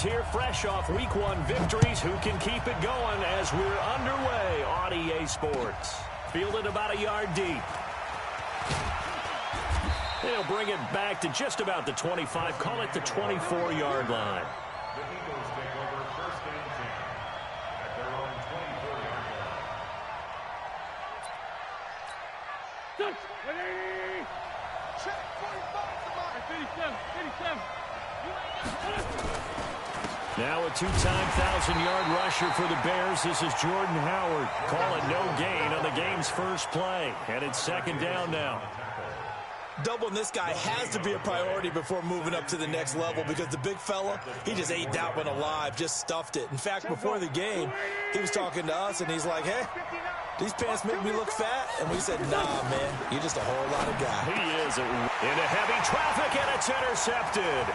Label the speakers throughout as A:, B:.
A: Bears here fresh off Week 1 victories. Who can keep it going as we're underway on EA Sports? Fielded about a yard deep. They'll bring it back to just about the 25. Call it the 24-yard line.
B: The Eagles take over first and 10 at their own 24-yard line.
C: Ready? Check 45 87.
A: Now a two-time 1,000-yard rusher for the Bears. This is Jordan Howard. Call it no gain on the game's first play. And it's second down now.
D: Doubling this guy has to be a priority before moving up to the next level because the big fella, he just ate that one alive, just stuffed it. In fact, before the game, he was talking to us, and he's like, hey, these pants make me look fat. And we said, nah, man, you're just a whole lot of guy.
A: He is into heavy traffic, and it's intercepted.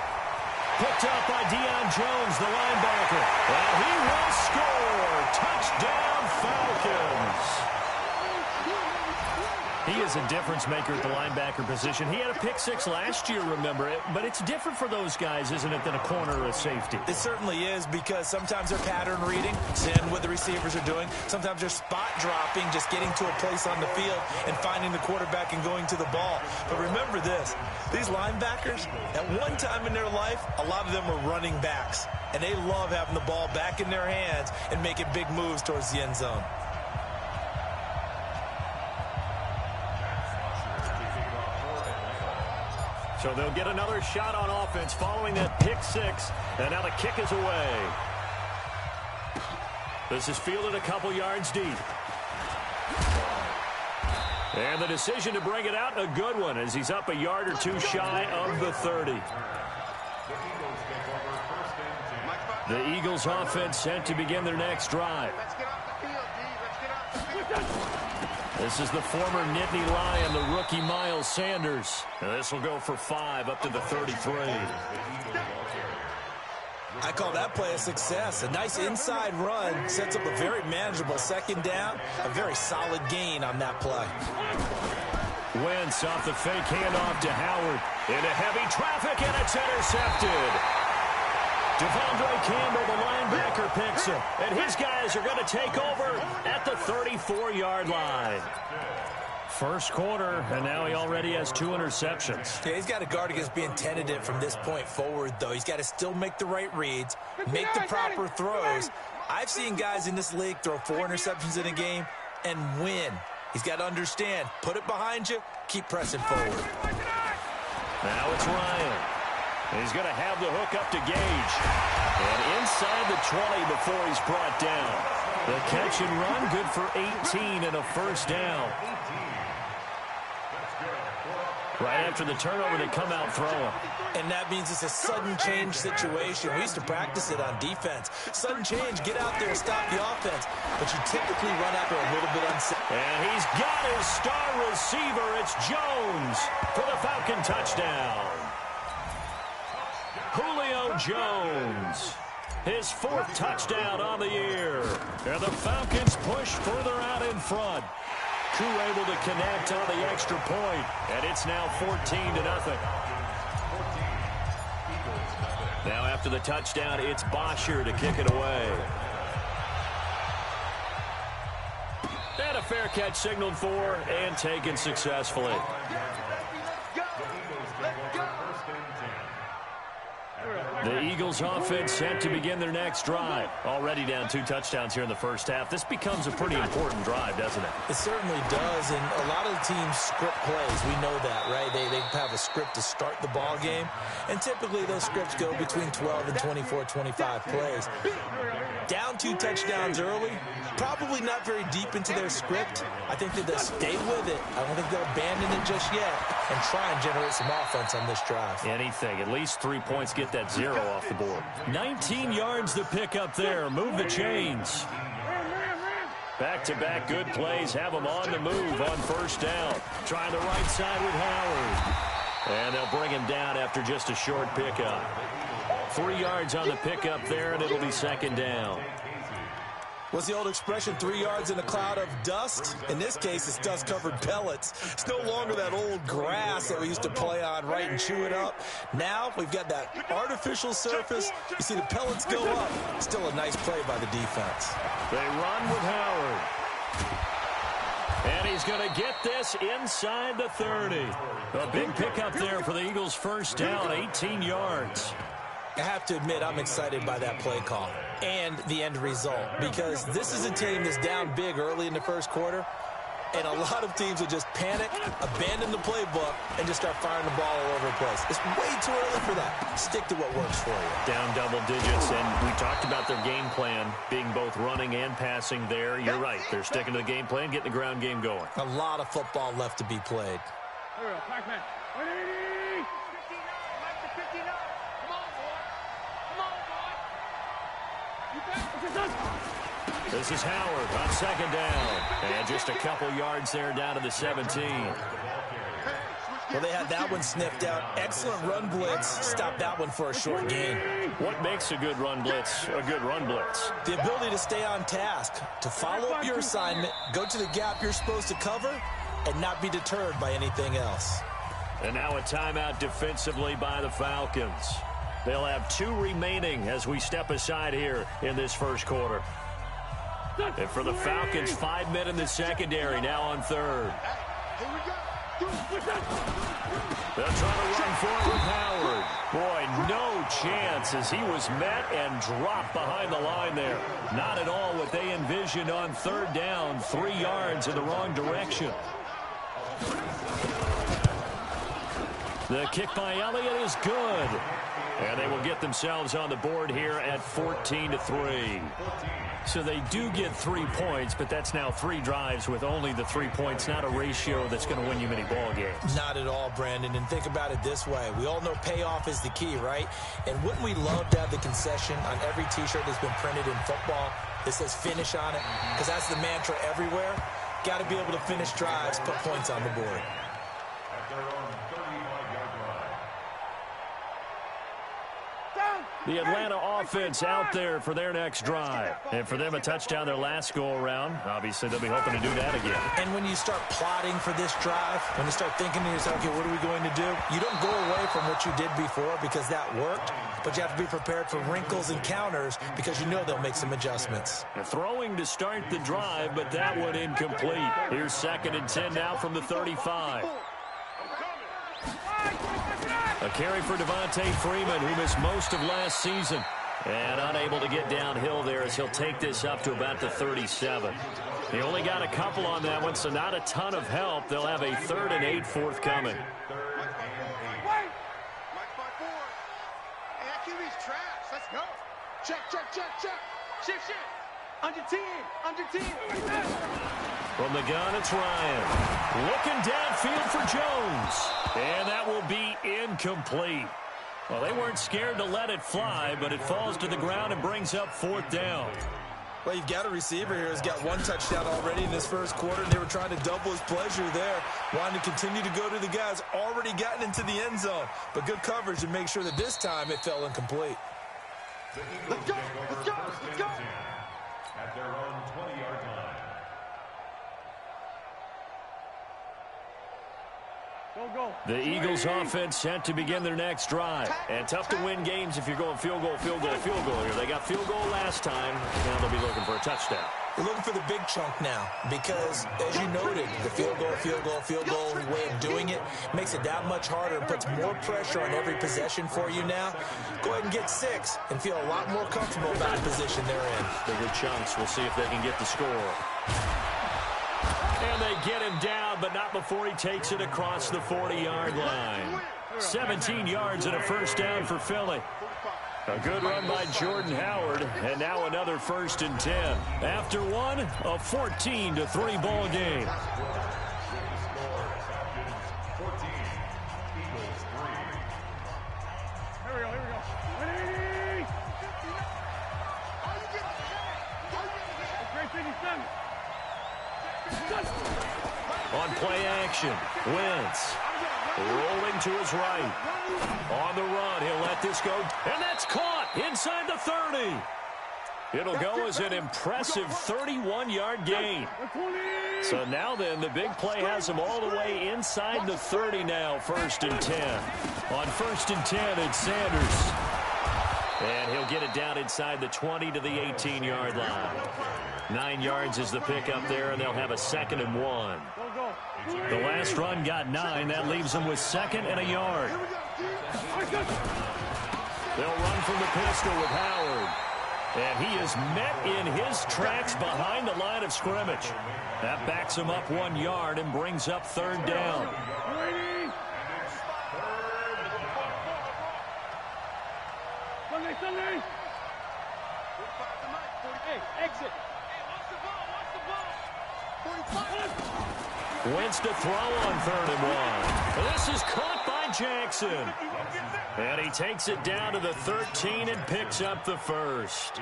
A: Picked up by Deion Jones, the linebacker. And he will score. Touchdown, Falcons. He is a difference maker at the linebacker position. He had a pick six last year, remember it. But it's different for those guys, isn't it, than a corner or a safety?
D: It certainly is because sometimes they're pattern reading, seeing what the receivers are doing. Sometimes they're spot dropping, just getting to a place on the field and finding the quarterback and going to the ball. But remember this, these linebackers, at one time in their life, a lot of them were running backs. And they love having the ball back in their hands and making big moves towards the end zone.
A: So they'll get another shot on offense following that pick six. And now the kick is away. This is fielded a couple yards deep. And the decision to bring it out, a good one, as he's up a yard or two shy of the 30. The Eagles offense set to begin their next drive. This is the former Nittany Lion, the rookie Miles Sanders. And this will go for 5 up to the 33.
D: I call that play a success. A nice inside run sets up a very manageable second down. A very solid gain on that play.
A: Wentz off the fake handoff to Howard. Into heavy traffic, and it's intercepted. Devondre Campbell, the linebacker, picks him. And his guys are going to take over at the 34-yard line. First quarter, and now he already has 2 interceptions.
D: Yeah, he's got to guard against being tentative from this point forward, though. He's got to still make the right reads, make the proper throws. I've seen guys in this league throw 4 interceptions in a game and win. He's got to understand, put it behind you, keep pressing forward.
A: Now it's Ryan. He's going to have the hook up to Gage. And inside the 20 before he's brought down. The catch and run, good for 18 and a first down. Right after the turnover, they come out throwing.
D: And that means it's a sudden change situation. We used to practice it on defense. Sudden change, get out there, stop the offense. But you typically run after a little bit unsafe.
A: And he's got his star receiver. It's Jones for the Falcon touchdown. Julio Jones, his 4th touchdown on the year. And the Falcons push further out in front. Crew able to connect on the extra point, and it's now 14-0. Now after the touchdown, it's Bosher to kick it away. And a fair catch signaled for and taken successfully. The Eagles offense set to begin their next drive. Already down 2 touchdowns here in the first half. This becomes a pretty important drive, doesn't it?
D: It certainly does, and a lot of the teams script plays. We know that, right? They have a script to start the ball game, and typically those scripts go between 12 and 24, 25 plays. Down 2 touchdowns early, probably not very deep into their script. I think that they'll stay with it. I don't think they'll abandon it just yet and try and generate some offense on this drive.
A: Anything. At least 3 points, get that 0 off the board. 19 yards to pick up there. Move the chains. Back-to-back good plays. Have them on the move on first down. Trying the right side with Howard. And they'll bring him down after just a short pickup. 3 yards on the pickup there, and it'll be second down.
D: What's the old expression, 3 yards in a cloud of dust? In this case, it's dust-covered pellets. It's no longer that old grass that we used to play on, right, and chew it up. Now we've got that artificial surface. You see the pellets go up. Still a nice play by the defense.
A: They run with Howard. And he's going to get this inside the 30. A big pickup there for the Eagles' first down, 18 yards.
D: I have to admit, I'm excited by that play call and the end result, because this is a team that's down big early in the first quarter, and a lot of teams will just panic, abandon the playbook, and just start firing the ball all over the place. It's way too early for that. Stick to what works for you.
A: Down double digits, and we talked about their game plan being both running and passing there. You're right. They're sticking to the game plan, getting the ground game going.
D: A lot of football left to be played.
C: Here we go. Pac-Man. 180. 59. Back to 59. Come on, boy. Come on, boy. You back?
A: This is Howard on second down. And just a couple yards there down to the 17.
D: Well, they had that one sniffed out. Excellent run blitz. Stop that one for a short gain.
A: What makes a good run blitz a good run blitz?
D: The ability to stay on task, to follow up your assignment, go to the gap you're supposed to cover, and not be deterred by anything else.
A: And now a timeout defensively by the Falcons. They'll have 2 remaining as we step aside here in this first quarter. And for the Falcons, 5 men in the secondary, now on third. They'll try to run forward with Howard. Boy, no chance as he was met and dropped behind the line there. Not at all what they envisioned on third down, 3 yards in the wrong direction. The kick by Elliott is good. And they will get themselves on the board here at 14-3. So they do get 3 points, but that's now 3 drives with only the 3 points, not a ratio that's going to win you many ball games.
D: Not at all, Brandon. And think about it this way. We all know payoff is the key, right? And wouldn't we love to have the concession on every T-shirt that's been printed in football that says finish on it? Because that's the mantra everywhere. Got to be able to finish drives, put points on the board.
A: The Atlanta offense out there for their next drive. And for them, a touchdown their last go-around. Obviously, they'll be hoping to do that again.
D: And when you start plotting for this drive, when you start thinking to yourself, okay, what are we going to do? You don't go away from what you did before because that worked, but you have to be prepared for wrinkles and counters because you know they'll make some adjustments.
A: Throwing to start the drive, but that one incomplete. Here's 2nd and 10 now from the 35. A carry for Devontae Freeman, who missed most of last season. And unable to get downhill there as he'll take this up to about the 37. He only got a couple on that one, so not a ton of help. They'll have a 3rd and 8 forthcoming.
C: Let's go. Check. Shift. Under 10.
A: From the gun, it's Ryan. Looking downfield for Jones. And that will be incomplete. Well, they weren't scared to let it fly, but it falls to the ground and brings up 4th down.
D: Well, you've got a receiver here who's got 1 touchdown already in this first quarter, and they were trying to double his pleasure there, wanting to continue to go to the guys already gotten into the end zone. But good coverage to make sure that this time it fell incomplete.
C: Let's go.
B: At their own 20-yard line.
C: Go.
A: The Eagles offense set to begin their next drive. And tough to win games if you're going field goal here. They got field goal last time. Now they'll be looking for a touchdown.
D: We're looking for the big chunk now because, as you noted, the field goal way of doing it makes it that much harder and puts more pressure on every possession for you now. Go ahead and get 6 and feel a lot more comfortable about the position they're in.
A: Bigger chunks. We'll see if they can get the score. And they get him down, but not before he takes it across the 40-yard line. 17 yards and a first down for Philly. A good run by Jordan Howard, and now another 1st and 10. After one, a 14-3 ball game.
C: Here we go. 180. 57.
A: On play action, Wentz rolling to his right. On the run, he'll let this go, and that's caught inside the 30. It'll go as an impressive 31-yard gain. So now then, the big play has them all the way inside the 30 now, 1st and 10. On 1st and 10, it's Sanders. And he'll get it down inside the 20 to the 18-yard line. 9 yards is the pickup there, and they'll have a 2nd and 1. The last run got 9. That leaves them with 2nd and a yard. They'll run from the pistol with Howard. And he is met in his tracks behind the line of scrimmage. That backs him up 1 yard and brings up 3rd down.
C: Sunday. Hey, exit.
A: Wentz to throw on 3rd and 1. This is caught by Jackson. And he takes it down to the 13 and picks up the 1st.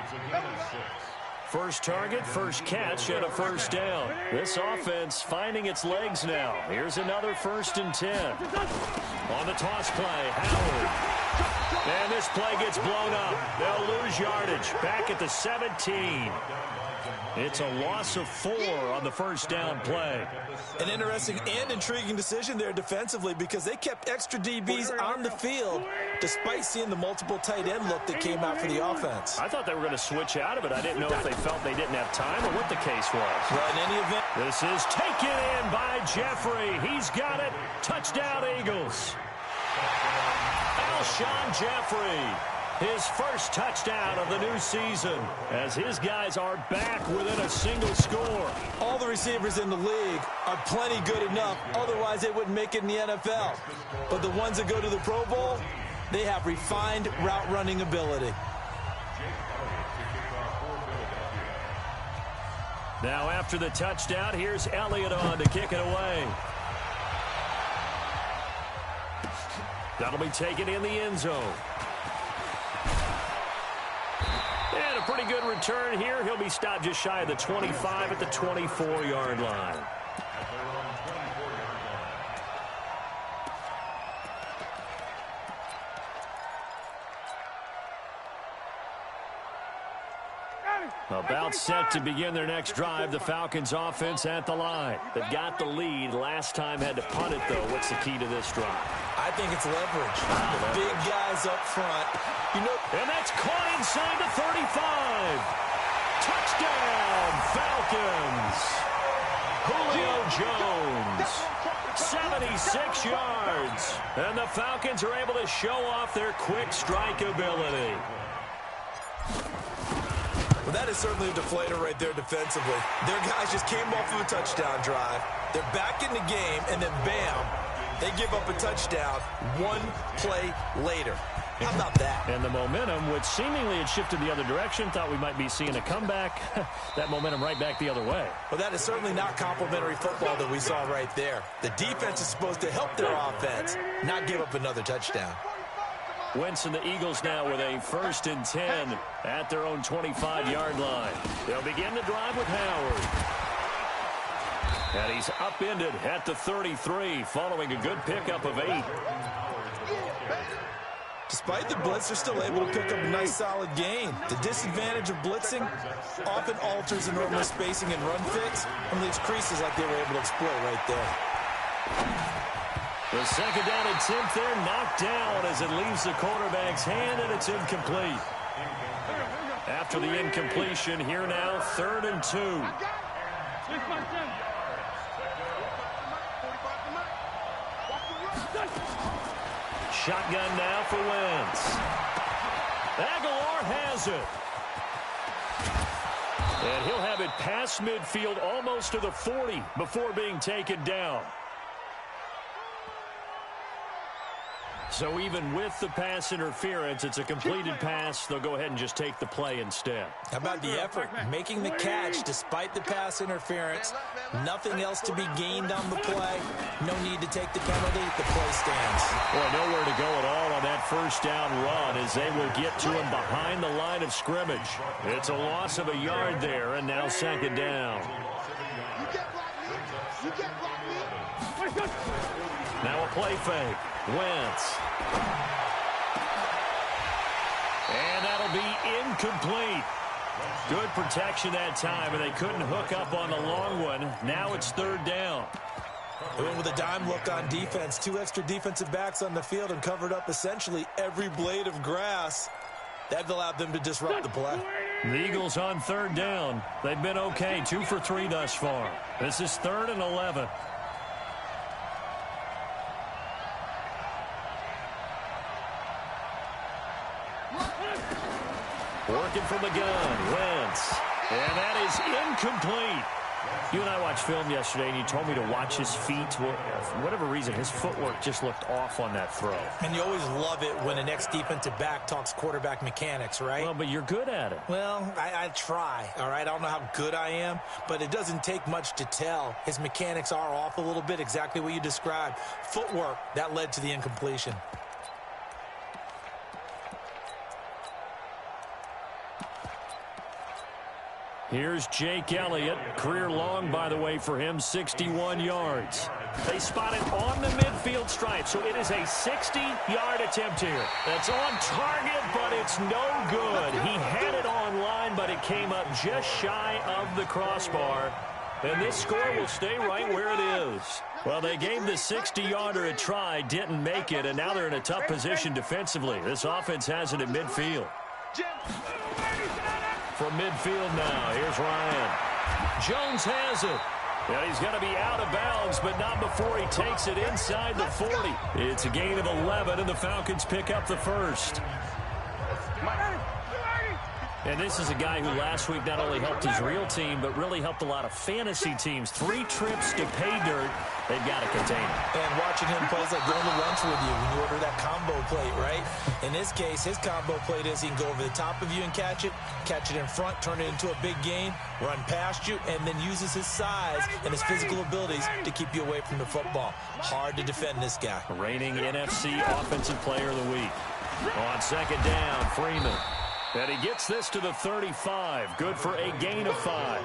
A: First target, first catch, and a 1st down. This offense finding its legs now. Here's another 1st and 10. On the toss play, Howard. And this play gets blown up. They'll lose yardage. Back at the 17. It's a loss of 4 on the 1st down play.
D: An interesting and intriguing decision there defensively because they kept extra DBs on the field despite seeing the multiple tight end look that came out for the offense.
A: I thought they were going to switch out of it. I didn't know if they felt they didn't have time or what the case was.
D: Well, in any event,
A: this is taken in by Jeffrey. He's got it. Touchdown, Eagles. Alshon Jeffrey. His 1st touchdown of the new season as his guys are back within a single score.
D: All the receivers in the league are plenty good enough. Otherwise, they wouldn't make it in the NFL. But the ones that go to the Pro Bowl, they have refined route running ability.
A: Now after the touchdown, here's Elliott on to kick it away. That'll be taken in the end zone. And a pretty good return here. He'll be stopped just shy of the 25 at the 24-yard line. About set to begin their next drive. The Falcons offense at the line. They've got the lead. Last time had to punt it, though. What's the key to this drive?
D: I think it's leverage. The big guys up front.
A: And that's caught inside the 35. Touchdown, Falcons. Julio Jones, 76 yards. And the Falcons are able to show off their quick strike ability.
D: Well, that is certainly a deflator right there defensively. Their guys just came off of a touchdown drive. They're back in the game, and then bam, they give up a touchdown 1 play later. How about that?
A: And the momentum, which seemingly had shifted the other direction, thought we might be seeing a comeback. That momentum right back the other way.
D: Well, that is certainly not complimentary football that we saw right there. The defense is supposed to help their offense, not give up another touchdown.
A: Wentz and the Eagles now with a 1st and 10 at their own 25-yard line. They'll begin the drive with Howard. And he's upended at the 33 following a good pickup of 8.
D: Despite the blitz, they're still able to pick up a nice solid gain. The disadvantage of blitzing often alters the normal spacing and run fits and leaves creases like they were able to exploit right there.
A: The 2nd down attempt there knocked down as it leaves the quarterback's hand, and it's incomplete. After the incompletion, here now, 3rd and 2. Shotgun now for Wentz. Aguilar has it. And he'll have it past midfield almost to the 40 before being taken down. So even with the pass interference, it's a completed pass. They'll go ahead and just take the play instead.
D: How about the effort? Making the catch despite the pass interference. Nothing else to be gained on the play. No need to take the penalty. The play stands.
A: Boy, nowhere to go at all on that 1st down run as they will get to him behind the line of scrimmage. It's a loss of a yard there, and now 2nd down. Now a play fake. Wentz. And that'll be incomplete. Good protection that time, and they couldn't hook up on the long one. Now it's third down.
D: They went with a dime look on defense. 2 extra defensive backs on the field and covered up essentially every blade of grass. That allowed them to disrupt the play.
A: The Eagles on third down. They've been okay, 2 for 3 thus far. This is 3rd and 11. Working from the gun, Wentz. And that is incomplete. You and I watched film yesterday, and you told me to watch his feet. Well, for whatever reason, his footwork just looked off on that throw.
D: And you always love it when an ex-defensive back talks quarterback mechanics, right?
A: Well, but you're good at it.
D: Well, I try, all right? I don't know how good I am, but it doesn't take much to tell. His mechanics are off a little bit, exactly what you described. Footwork, that led to the incompletion.
A: Here's Jake Elliott. Career long, by the way, for him, 61 yards. They spot it on the midfield stripe, so it is a 60-yard attempt here. That's on target, but it's no good. He had it on line, but it came up just shy of the crossbar. And this score will stay right where it is. Well, they gave the 60-yarder a try, didn't make it, and now they're in a tough position defensively. This offense has it at midfield. From midfield now, here's Ryan. Jones has it. And he's going to be out of bounds, but not before he takes it inside the 40. It's a gain of 11, and the Falcons pick up the first. And this is a guy who last week not only helped his real team, but really helped a lot of fantasy teams. 3 trips to pay dirt. They've got to contain him.
D: And watching him play is like going to lunch with you when you order that combo plate, right? In this case, his combo plate is he can go over the top of you and catch it in front, turn it into a big gain, run past you, and then uses his size and his physical abilities to keep you away from the football. Hard to defend this guy.
A: Reigning NFC Offensive Player of the Week. On second down, Freeman. And he gets this to the 35. Good for a gain of 5.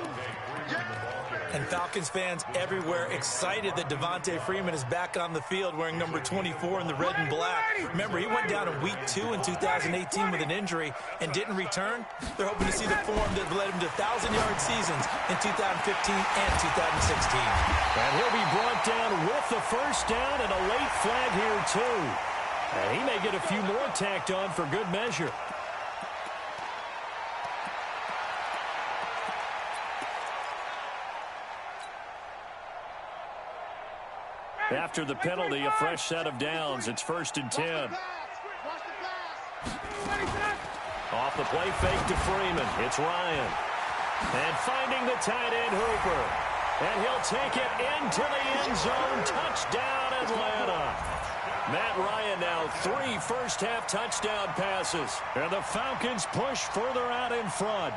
D: And Falcons fans everywhere excited that Devontae Freeman is back on the field wearing number 24 in the red and black. Remember, he went down in week 2 in 2018 with an injury and didn't return. They're hoping to see the form that led him to 1,000-yard seasons in 2015 and 2016.
A: And he'll be brought down with the first down and a late flag here, too. And he may get a few more tacked on for good measure. After the penalty, a fresh set of downs. It's 1st and 10. Off the play fake to Freeman. It's Ryan. And finding the tight end, Hooper. And he'll take it into the end zone. Touchdown, Atlanta. Matt Ryan now 3 first-half touchdown passes. And the Falcons push further out in front.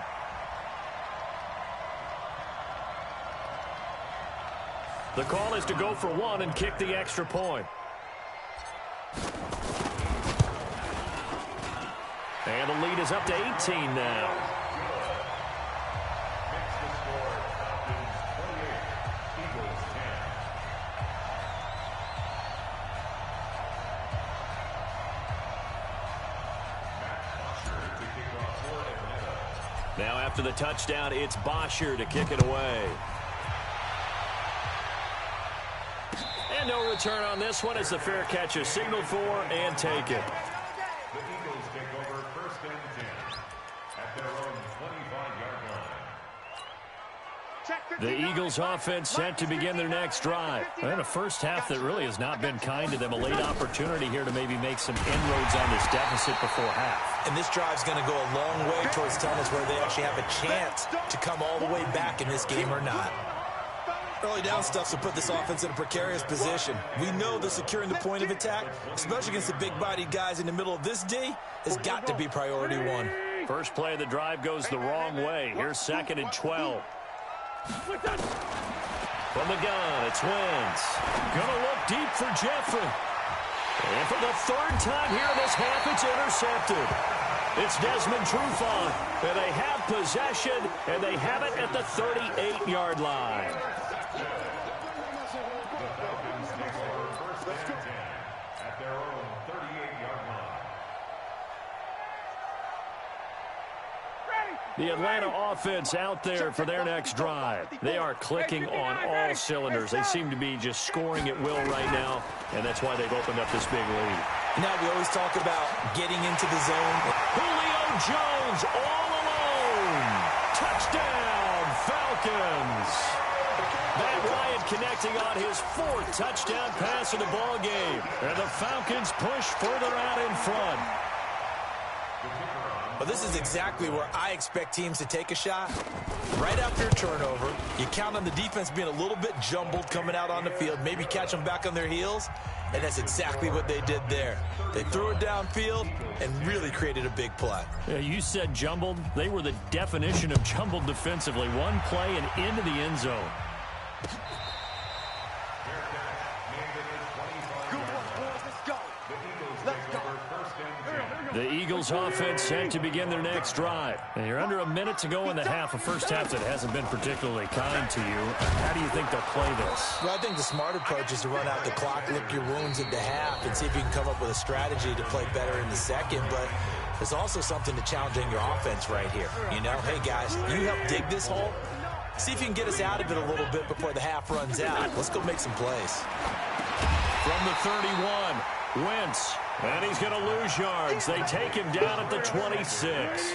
A: The call is to go for 1 and kick the extra point. And the lead is up to 18 now. Now after the touchdown, it's Bosher to kick it away. And no return on this one as the fair catch is signaled for and taken.
B: The Eagles take over 1st and 10 at their own 25-yard line.
A: The Eagles offense set to begin their next drive. And a first half that really has not been kind to them. A late opportunity here to maybe make some inroads on this deficit before half.
D: And this drive's going to go a long way towards telling us whether they actually have a chance to come all the way back in this game or not. Early down stuff to put this offense in a precarious position. We know that securing the point of attack, especially against the big-bodied guys in the middle of this D, has got to be priority 1.
A: First play of the drive goes the wrong way. Here's 2nd and 12. From the gun, it's Wentz. Gonna look deep for Jeffrey. And for the 3rd time here in this half, it's intercepted. It's Desmond Trufant. And they have possession, and they have it at the 38-yard line.
B: At their own 38-yard line.
A: The Atlanta offense out there for their next drive. They are clicking on all cylinders. They seem to be just scoring at will right now, and that's why they've opened up this big lead.
D: Now we always talk about getting into the zone.
A: Julio Jones all alone. Touchdown, Falcons. Matt Ryan connecting on his 4th touchdown pass of the ball game. And the Falcons push further out in front.
D: Well, this is exactly where I expect teams to take a shot. Right after a turnover, you count on the defense being a little bit jumbled coming out on the field, maybe catch them back on their heels, and that's exactly what they did there. They threw it downfield and really created a big play.
A: Yeah, you said jumbled. They were the definition of jumbled defensively. One play and into the end zone. The Eagles offense set to begin their next drive. And you're under a minute to go in the half, a first half that hasn't been particularly kind to you. How do you think they'll play this?
D: Well, I think the smart approach is to run out the clock, lick your wounds at the half, and see if you can come up with a strategy to play better in the second. But there's also something to challenging your offense right here. You know, hey, guys, you help dig this hole. See if you can get us out of it a little bit before the half runs out. Let's go make some plays.
A: From the 31, Wentz. And he's going to lose yards. They take him down at the 26.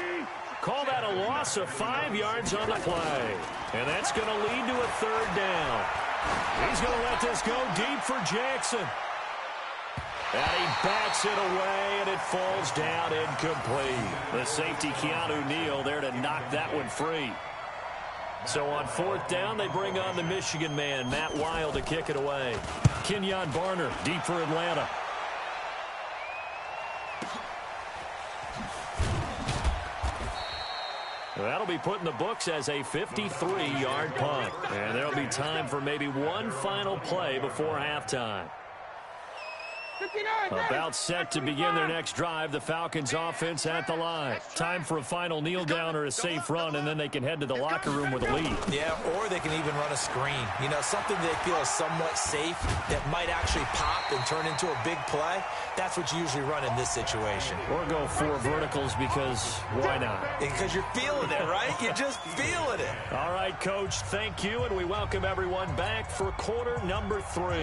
A: Call that a loss of 5 yards on the play. And that's going to lead to a 3rd down. He's going to let this go deep for Jackson. And he bats it away, and it falls down incomplete. The safety, Keanu Neal, there to knock that one free. So on 4th down, they bring on the Michigan man, Matt Wild, to kick it away. Kenyon Barner, deep for Atlanta. That'll be put in the books as a 53-yard punt. And there'll be time for maybe one final play before halftime. About set to begin their next drive, the Falcons offense at the line. Time for a final kneel down or a safe run, and then they can head to the locker room with a lead.
D: Yeah, or they can even run a screen. You know, something they feel is somewhat safe that might actually pop and turn into a big play. That's what you usually run in this situation.
A: Or go 4 verticals because why not?
D: Because you're feeling it, right? You're just feeling it.
A: All right, Coach, thank you, and we welcome everyone back for quarter number 3.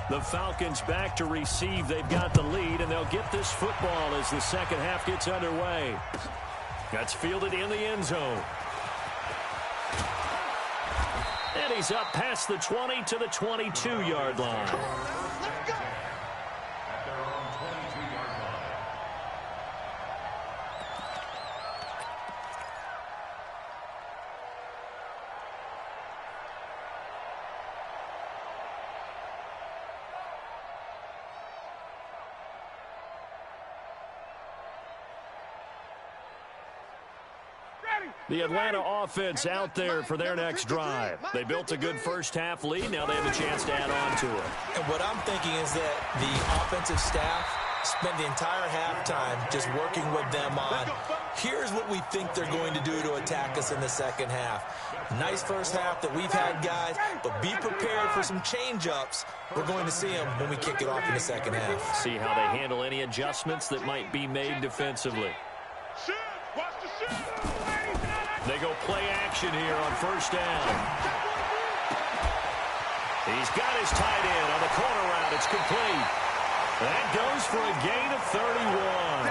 A: The Falcons back to receive. They've got the lead, and they'll get this football as the second half gets underway. That's fielded in the end zone. And he's up past the 20 to the 22-yard line.
B: At their own 22-yard line.
A: The Atlanta offense out there for their next drive. They built a good first half lead. Now they have a chance to add on to it.
D: And what I'm thinking is that the offensive staff spent the entire halftime just working with them on, here's what we think they're going to do to attack us in the second half. Nice first half that we've had, guys, but be prepared for some change-ups. We're going to see them when we kick it off in the second half.
A: See how they handle any adjustments that might be made defensively. They go play action here on first down. He's got his tight end on the corner route. It's complete. That goes for a gain of 31.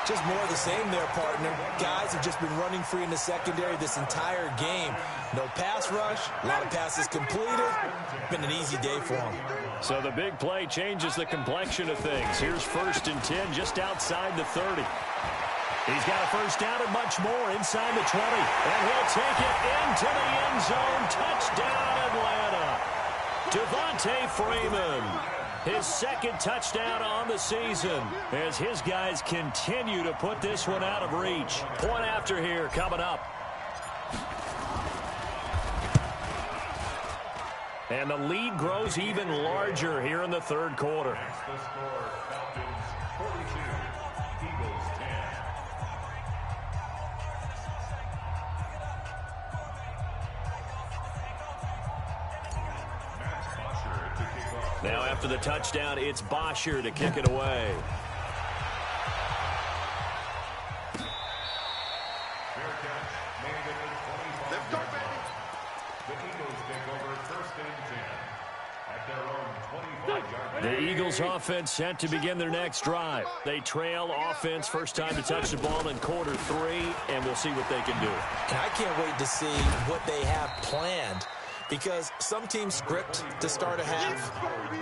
D: Just more of the same there, partner. Guys have just been running free in the secondary this entire game. No pass rush, a lot of passes completed. Been an easy day for them.
A: So the big play changes the complexion of things. Here's 1st and 10 just outside the 30. He's got a first down and much more inside the 20. And he'll take it into the end zone. Touchdown, Atlanta. Devontae Freeman. His 2nd touchdown on the season as his guys continue to put this one out of reach. Point after here coming up. And the lead grows even larger here in the 3rd quarter.
B: That's the score. Falcons 42, Eagles 10.
A: Now after the touchdown, it's Bosher to kick it away.
C: Let's go, baby.
B: The Eagles take over first and 10 at their own 25-yard line.
A: The Eagles offense set to begin their next drive. They trail offense, first time to touch the ball in quarter 3, and we'll see what they can do.
D: And I can't wait to see what they have planned, because some teams script to start a half.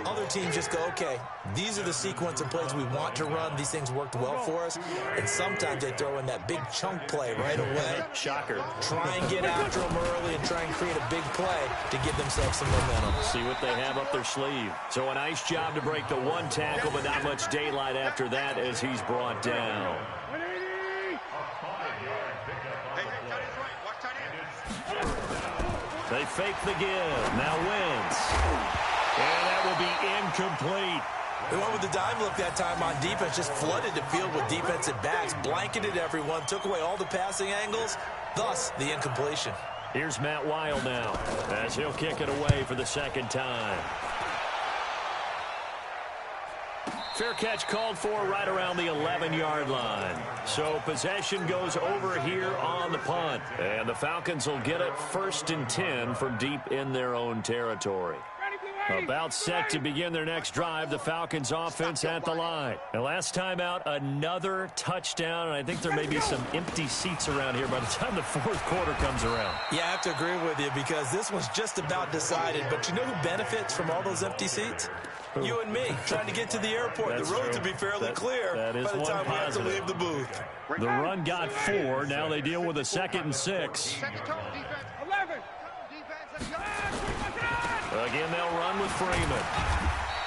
D: Other teams just go, okay, these are the sequence of plays we want to run. These things worked well for us. And sometimes they throw in that big chunk play right away.
A: Shocker.
D: Try and get after them early and try and create a big play to give themselves some momentum.
A: See what they have up their sleeve. So a nice job to break the one tackle, but not much daylight after that as he's brought down. They fake the give. Now Wentz. And that will be incomplete.
D: They went with the dime look that time on defense, just flooded the field with defensive backs, blanketed everyone, took away all the passing angles, thus the incompletion.
A: Here's Matt Weil now as he'll kick it away for the second time. Fair catch called for right around the 11-yard line. So possession goes over here on the punt. And the Falcons will get it 1st and 10 from deep in their own territory. About set to begin their next drive, the Falcons offense at the line. And last time out, another touchdown, and I think there may be some empty seats around here by the time the fourth quarter comes around.
D: Yeah, I have to agree with you because this was just about decided. But you know who benefits from all those empty seats? You and me, trying to get to the airport.
A: That's
D: the roads
A: true.
D: will be fairly clear
A: that is
D: by the time we have to
A: positive.
D: leave the booth.
A: The run got 4. Now they deal with a 2nd and 6.
C: Set the tone, defense. 11. Defense.
A: Again, they'll run with Freeman.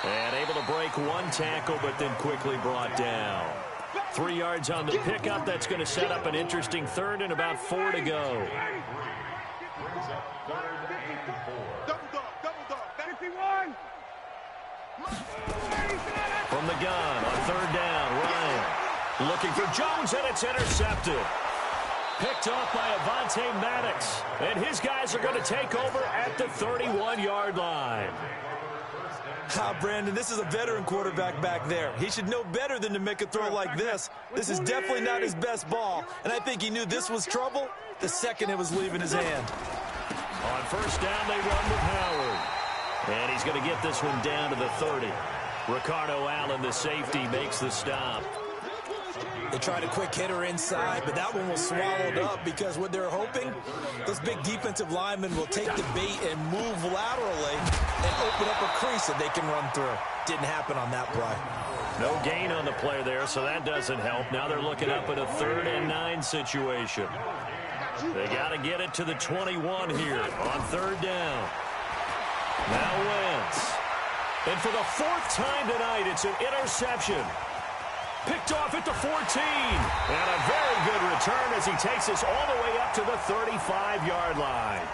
A: And able to break one tackle, but then quickly brought down. 3 yards on the pickup. That's going to set up an interesting 3rd and about 4 to go.
B: Brings up 3rd and 4.
C: Double dog. 51.
A: From the gun on 3rd down, Ryan looking for Jones, and it's intercepted. Picked off by Avonte Maddox, and his guys are going to take over at the 31-yard line.
D: Brandon, this is a veteran quarterback back there. He should know better than to make a throw like this. This is definitely not his best ball, and I think he knew this was trouble the second it was leaving his hand.
A: On 1st down, they run with Howard. And he's going to get this one down to the 30. Ricardo Allen, the safety, makes the stop.
D: They tried a quick hitter inside, but that one was swallowed up because what they're hoping, those big defensive linemen will take the bait and move laterally and open up a crease that they can run through. Didn't happen on that play.
A: No gain on the play there, so that doesn't help. Now they're looking up at a 3rd and 9 situation. They got to get it to the 21 here on 3rd down. Now Wentz. And for the 4th time tonight, it's an interception. Picked off at the 14. And a very good return as he takes us all the way up to the 35-yard line.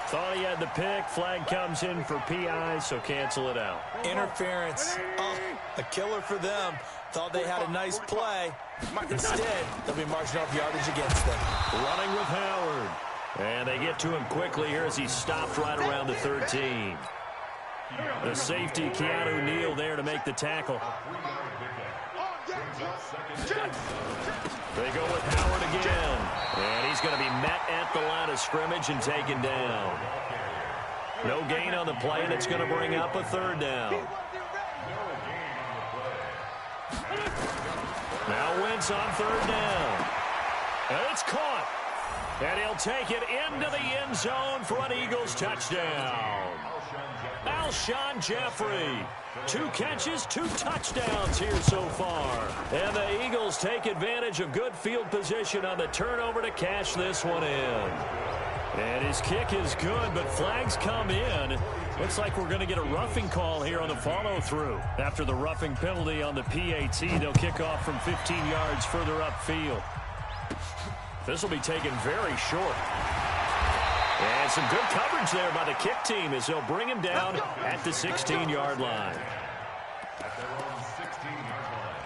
A: Thought he had the pick. Flag comes in for PI, so cancel it out.
D: Interference. Oh, a killer for them. Thought they had a nice play. Instead, they'll be marching off yardage against them.
A: Running with Howard. And they get to him quickly here as he stopped right around the 13. The safety, Keanu Neal, there to make the tackle. They go with Howard again. And he's going to be met at the line of scrimmage and taken down. No gain on the play, and it's going to bring up a 3rd down. Now Wentz on 3rd down. And it's caught. And he'll take it into the end zone for an Eagles touchdown. Alshon Jeffrey. 2 catches, 2 touchdowns here so far. And the Eagles take advantage of good field position on the turnover to cash this one in. And his kick is good, but flags come in. Looks like we're going to get a roughing call here on the follow-through. After the roughing penalty on the PAT, they'll kick off from 15 yards further upfield. This will be taken very short. And some good coverage there by the kick team as they'll bring him down at the 16-yard line.
B: At their own 16-yard line.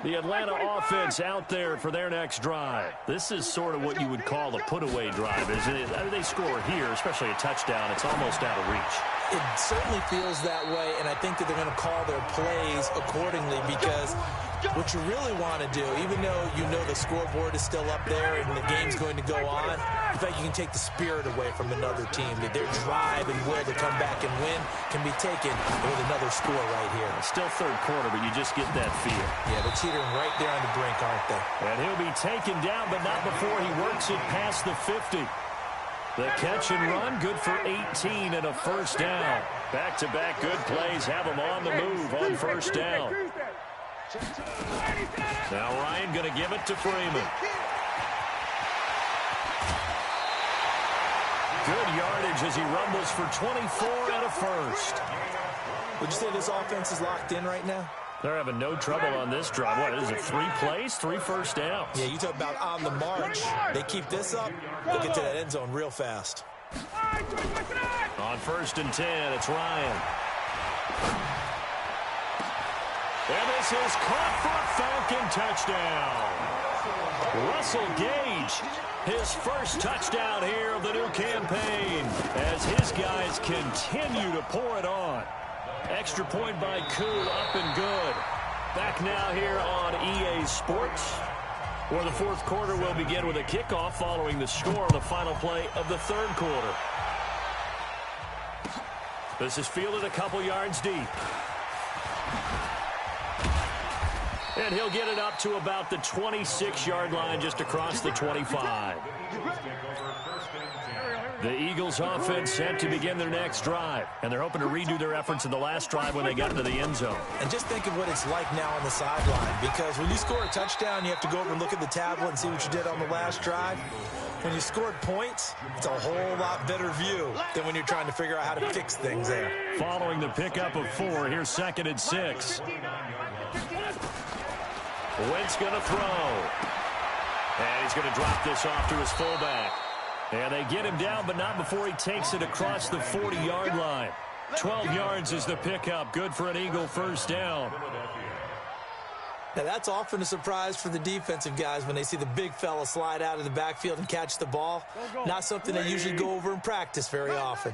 A: The Atlanta offense out there for their next drive. This is sort of what you would call a put-away drive, isn't it? I mean, they score here, especially a touchdown. It's almost out of reach.
D: It certainly feels that way, and I think that they're going to call their plays accordingly because what you really want to do, even though you know the scoreboard is still up there and the game's going to go on, in fact, you can take the spirit away from another team. That their drive and will to come back and win can be taken with another score right here.
A: Still third quarter, but you just get that feel.
D: Yeah, they're teetering right there on the brink, aren't they?
A: And he'll be taken down, but not before he works it past the 50. The catch and run, good for 18 and a first down. Back-to-back good plays have him on the move on first down. Now Ryan going to give it to Freeman. Good yardage as he rumbles for 24 and a first.
D: Would you say this offense is locked in right now?
A: They're having no trouble on this drive. What is it, 3 plays, 3 first downs?
D: Yeah, you talk about on the march. They keep this up, they'll get to that end zone real fast.
A: On 1st and 10, it's Ryan. And this is caught for a Falcon touchdown. Russell Gage, his first touchdown here of the new campaign as his guys continue to pour it on. Extra point by Koo, up and good. Back now here on EA Sports, where the fourth quarter will begin with a kickoff following the score on the final play of the third quarter. This is fielded a couple yards deep. And he'll get it up to about the 26-yard line, just across the 25. The Eagles offense set to begin their next drive, and they're hoping to redo their efforts in the last drive when they got into the end zone.
D: And just think of what it's like now on the sideline, because when you score a touchdown, you have to go over and look at the tablet and see what you did on the last drive. When you scored points, it's a whole lot better view than when you're trying to figure out how to fix things there.
A: Following the pickup of 4, here's 2nd and 6. Wentz going to throw. And he's going to drop this off to his fullback. And they get him down, but not before he takes it across the 40-yard line. 12 yards is the pickup. Good for an Eagle first down.
D: Now, that's often a surprise for the defensive guys when they see the big fella slide out of the backfield and catch the ball. Not something they usually go over in practice very often.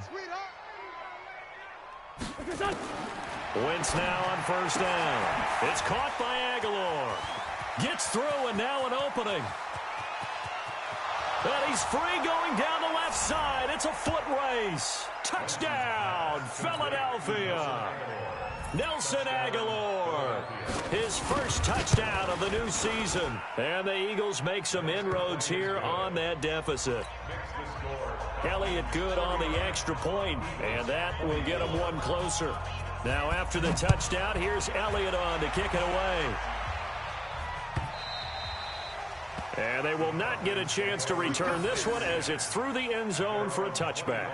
A: Wentz now on first down. It's caught by Aguilar. Gets through, and now an opening. And he's free going down the left side. It's a foot race. Touchdown, Philadelphia. Nelson Aguilar, his first touchdown of the new season. And the Eagles make some inroads here on that deficit. Elliott good on the extra point, and that will get him one closer. Now after the touchdown, here's Elliott on to kick it away. And they will not get a chance to return this one as it's through the end zone for a touchback.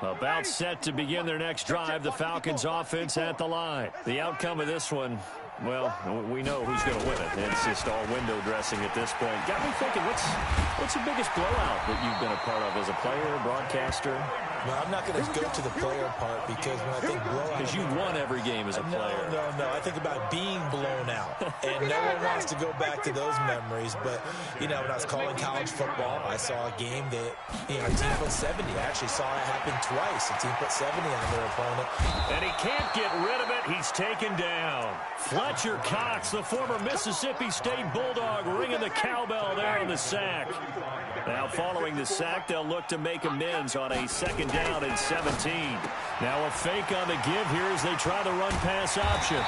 A: About set to begin their next drive, the Falcons offense at the line. The outcome of this one, well, we know who's going to win it. It's just all window dressing at this point. Got me thinking, what's the biggest blowout that you've been a part of as a player, broadcaster?
D: Well, I'm not going to go to the player part because when I think blowout...
A: Because you won every game as a player.
D: No. I think about being blown out. And no one wants to go back to those memories. But, you know, when I was calling college football, I saw a game that, you know, a team put 70. I actually saw it happen twice. A team put 70 on their opponent.
A: And he can't get rid of it. He's taken down. Fletcher Cox, the former Mississippi State Bulldog, ringing the cowbell there on the sack. Now following the sack, they'll look to make amends on a 2nd down and 17. Now a fake on the give here as they try the run-pass option.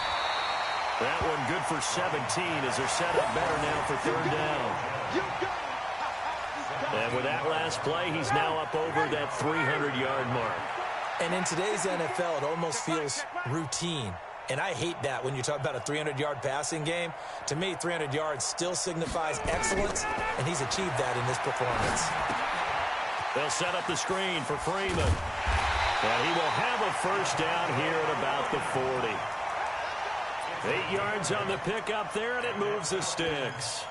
A: That one good for 17 as they're set up better now for 3rd down. And with that last play, he's now up over that 300-yard mark.
D: And in today's NFL, it almost feels routine. And I hate that when you talk about a 300-yard passing game. To me, 300 yards still signifies excellence, and he's achieved that in this performance.
A: They'll set up the screen for Freeman. And he will have a first down here at about the 40. 8 yards on the pickup there, and it moves the sticks.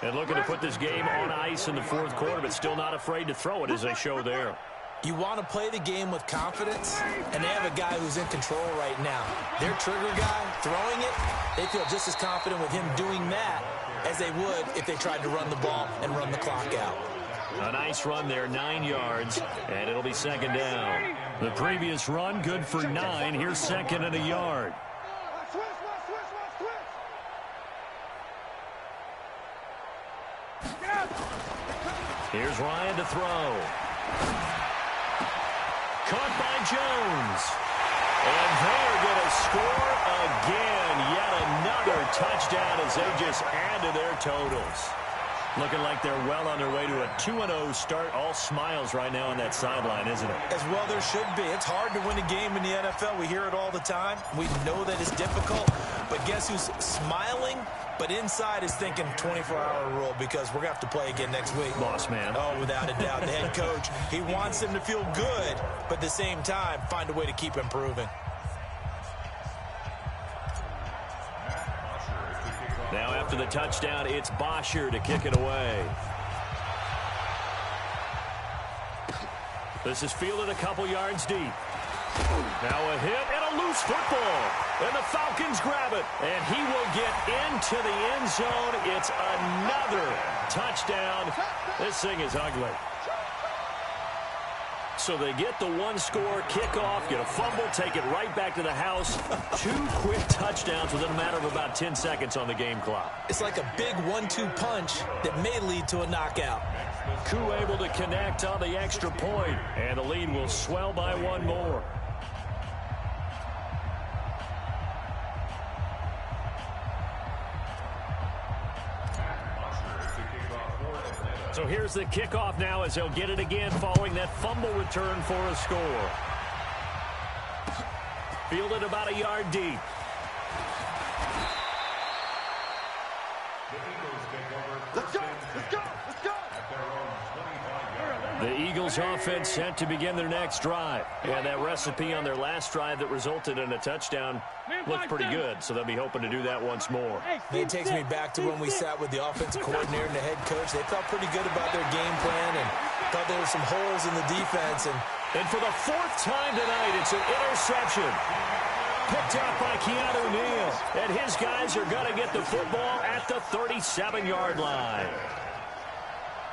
A: And looking to put this game on ice in the fourth quarter, but still not afraid to throw it as they show there.
D: You want to play the game with confidence, and they have a guy who's in control right now. Their trigger guy throwing it, they feel just as confident with him doing that as they would if they tried to run the ball and run the clock out.
A: A nice run there, 9 yards, and it'll be second down. The previous run, good for 9. Here's second and a yard. Here's Ryan to throw. Caught by Jones. And they're going to score again. Yet another touchdown as they just add to their totals. Looking like they're well on their way to a 2-0 start. All smiles right now on that sideline, isn't it?
D: As well there should be. It's hard to win a game in the NFL. We hear it all the time. We know that it's difficult. But guess who's smiling? But inside is thinking 24-hour rule because we're going to have to play again next week.
A: Boss man.
D: Oh, without a doubt. The head coach, he wants them to feel good, but at the same time, find a way to keep improving.
A: Now after the touchdown, it's Bosher to kick it away. This is fielded a couple yards deep. Now a hit and a loose football. And the Falcons grab it. And he will get into the end zone. It's another touchdown. This thing is ugly. So they get the one-score kickoff, get a fumble, take it right back to the house. 2 quick touchdowns within a matter of about 10 seconds on the game clock.
D: It's like a big 1-2 punch that may lead to a knockout.
A: Koo able to connect on the extra point, and the lead will swell by 1 more. So here's the kickoff now as they'll get it again following that fumble return for a score. Fielded about a yard deep.
C: Let's go! Let's go! Let's go!
A: The Eagles offense set to begin their next drive. Yeah, that recipe on their last drive that resulted in a touchdown looked pretty good, so they'll be hoping to do that once more.
D: It takes me back to when we sat with the offensive coordinator and the head coach. They felt pretty good about their game plan and thought there were some holes in the defense.
A: And for the 4th time tonight, it's an interception. Picked up by Keanu Neal. And his guys are going to get the football at the 37-yard line.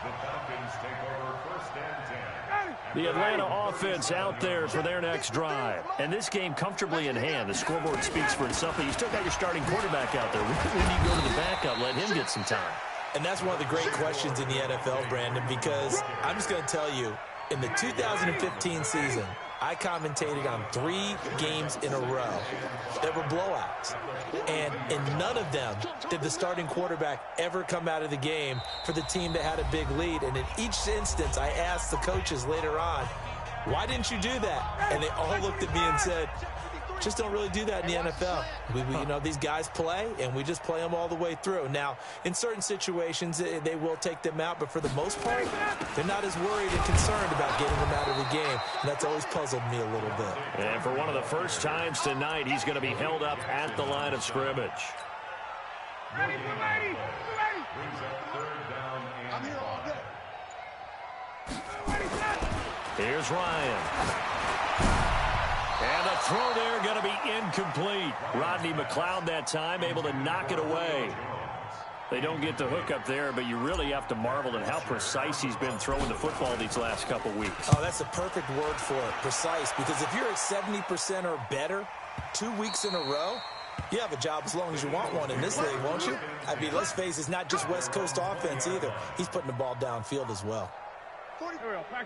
B: The Falcons take over first and 10.
A: The Atlanta offense out there for their next drive. And this game comfortably in hand. The scoreboard speaks for itself, but you still got your starting quarterback out there. When you go to the backup, let him get some time.
D: And that's one of the great questions in the NFL, Brandon, because I'm just going to tell you, in the 2015 season, I commentated on 3 games in a row that were blowouts. And in none of them did the starting quarterback ever come out of the game for the team that had a big lead. And in each instance, I asked the coaches later on, why didn't you do that? And they all looked at me and said, just don't really do that in the NFL. You know, these guys play, and we just play them all the way through. Now, in certain situations, they will take them out, but for the most part, they're not as worried and concerned about getting them out of the game. And that's always puzzled me a little bit.
A: And for one of the first times tonight, he's going to be held up at the line of scrimmage.
C: Ready, ready, ready.
B: Brings up third down and
C: I'm here all day.
A: Here's Ryan. And the throw there going to be incomplete. Rodney McLeod that time able to knock it away. They don't get the hook up there, but you really have to marvel at how precise he's been throwing the football these last couple weeks.
D: Oh, that's a perfect word for it, precise, because if you're at 70% or better 2 weeks in a row, you have a job as long as you want one in this league, won't you? I mean, let's face it, it's not just West Coast offense either. He's putting the ball downfield as well.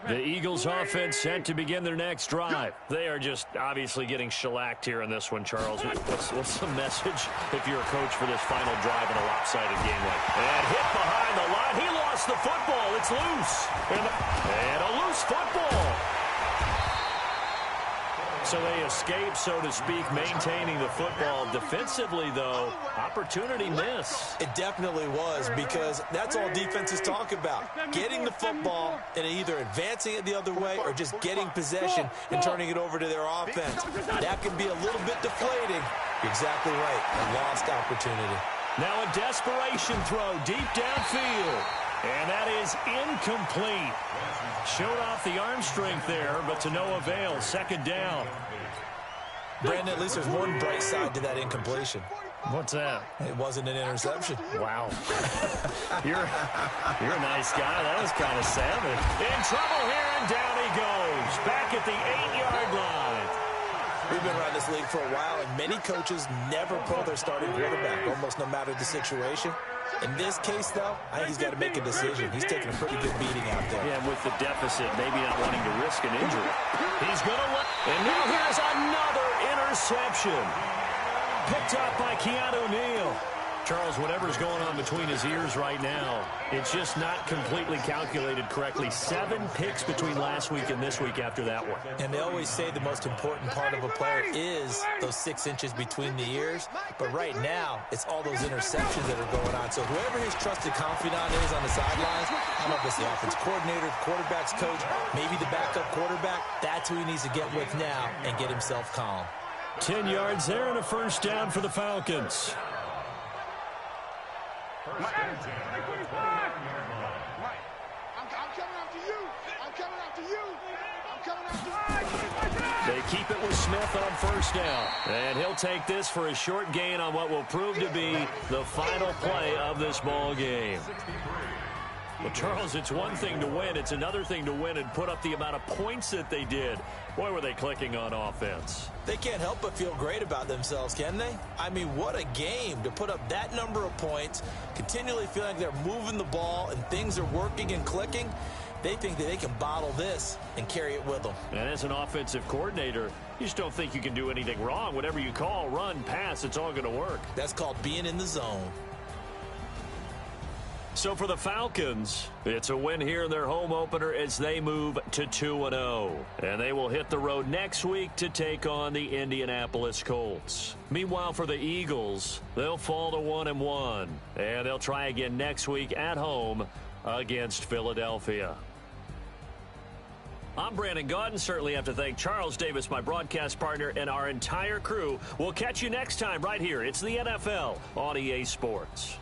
A: The Eagles offense set to begin their next drive. They are just obviously getting shellacked here in this one, Charles. What's the message if you're a coach for this final drive in a lopsided game like that? And hit behind the line. He lost the football. It's loose. And a loose football. So they escape, so to speak, maintaining the football. Defensively, though, opportunity miss.
D: It definitely was, because that's all defenses talk about. Getting the football and either advancing it the other way or just getting possession and turning it over to their offense. That can be a little bit deflating. You're exactly right. A lost opportunity.
A: Now a desperation throw deep downfield. And that is incomplete. Showed off the arm strength there, but to no avail. Second down.
D: Brandon, at least there's one bright side to that incompletion.
A: What's that?
D: It wasn't an interception.
A: Wow. you're a nice guy. That was kind of savage. In trouble here, and down he goes. Back at the 8-yard line.
D: We've been around this league for a while, and many coaches never pull their starting quarterback, almost no matter the situation. In this case, though, I think he's got to make a decision. He's taking a pretty good beating out there.
A: Yeah, with the deficit, maybe not wanting to risk an injury. He's going to let... And now here's another interception. Picked up by Keanu Neal. Charles, whatever's going on between his ears right now, it's just not completely calculated correctly. 7 picks between last week and this week after that one.
D: And they always say the most important part of a player is those 6 inches between the ears. But right now, it's all those interceptions that are going on. So whoever his trusted confidant is on the sidelines, I don't know if it's the offense coordinator, the quarterback's coach, maybe the backup quarterback, that's who he needs to get with now and get himself calm.
A: 10 yards there and a first down for the Falcons.
C: I'm coming after you. I'm coming after you. I'm coming after you.
A: They keep it with Smith on first down. And he'll take this for a short gain on what will prove to be the final play of this ball game. Well, Charles, it's one thing to win. It's another thing to win and put up the amount of points that they did. Boy, were they clicking on offense.
D: They can't help but feel great about themselves, can they? I mean, what a game to put up that number of points, continually feeling like they're moving the ball and things are working and clicking. They think that they can bottle this and carry it with them.
A: And as an offensive coordinator, you just don't think you can do anything wrong. Whatever you call, run, pass, it's all going to work.
D: That's called being in the zone.
A: So for the Falcons, it's a win here in their home opener as they move to 2-0. And they will hit the road next week to take on the Indianapolis Colts. Meanwhile, for the Eagles, they'll fall to 1-1. And they'll try again next week at home against Philadelphia. I'm Brandon Gaudin. Certainly have to thank Charles Davis, my broadcast partner, and our entire crew. We'll catch you next time right here. It's the NFL on EA Sports.